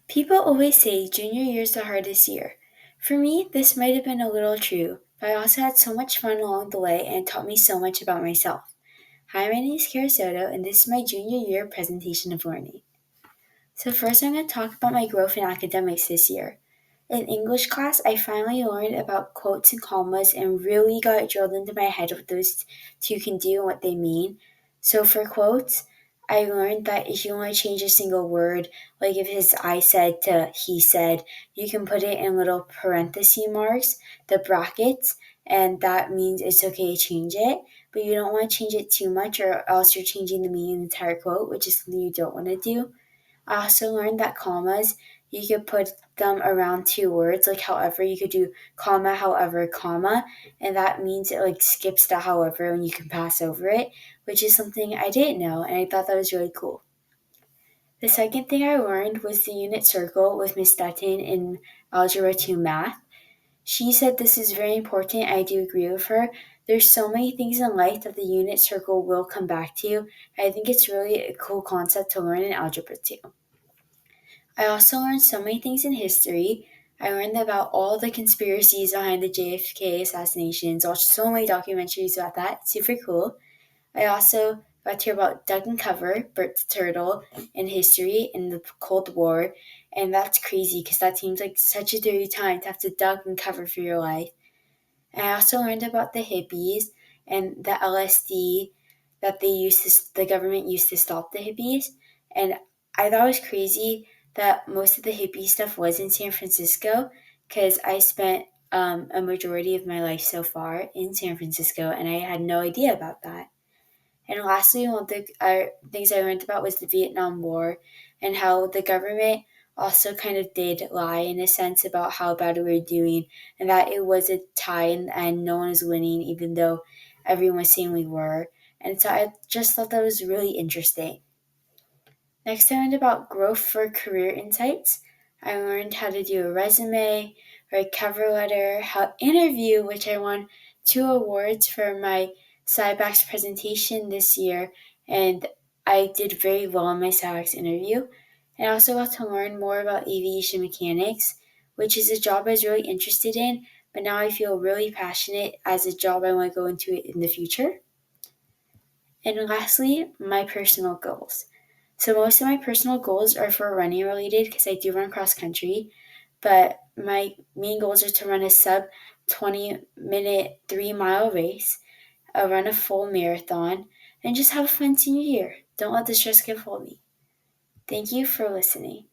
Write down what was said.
People always say junior year is the hardest year. For me, this might have been a little true, but I also had so much fun along the way and it taught me so much about myself. Hi, my name is Soto, and this is my junior year presentation of learning. So first I'm going to talk about my growth in academics this year. In English class, I finally learned about quotes and commas and really got drilled into my head what those two can do and what they mean. So for quotes, I learned that if you want to change a single word, like if his I said to he said, you can put it in little parenthesis marks, the brackets, and that means it's okay to change it, but you don't want to change it too much or else you're changing the meaning of the entire quote, which is something you don't want to do. I also learned that commas, you could put them around two words, like however, you could do comma, however, comma, and that means it like skips the however and you can pass over it, which is something I didn't know and I thought that was really cool. The second thing I learned was the unit circle with Miss Dutton in Algebra 2 Math. She said this is very important. I do agree with her. There's so many things in life that the unit circle will come back to. I think it's really a cool concept to learn in Algebra 2. I also learned so many things in history. I learned about all the conspiracies behind the JFK assassinations, watched so many documentaries about that. Super cool. I also got to hear about Duck and Cover, Bert the Turtle, in history in the Cold War. And that's crazy because that seems like such a dirty time to have to duck and cover for your life. And I also learned about the hippies and the LSD that the government used to stop the hippies. And I thought it was crazy that most of the hippie stuff was in San Francisco because I spent a majority of my life so far in San Francisco and I had no idea about that. And lastly, one of the things I learned about was the Vietnam War and how the government also kind of did lie in a sense about how bad we were doing and that it was a tie and no one was winning, even though everyone was saying we were. And so I just thought that was really interesting. Next, I learned about growth for career insights. I learned how to do a resume, write cover letter, how interview, which I won 2 awards for my SciBax presentation this year, and I did very well in my SciBax interview. And I also got to learn more about aviation mechanics, which is a job I was really interested in, but now I feel really passionate as a job I want to go into it in the future. And lastly, my personal goals. So most of my personal goals are for running related because I do run cross country, but my main goals are to run a sub 20-minute 3-mile race, run a full marathon, and just have a fun senior year. Don't let the stress get hold of me. Thank you for listening.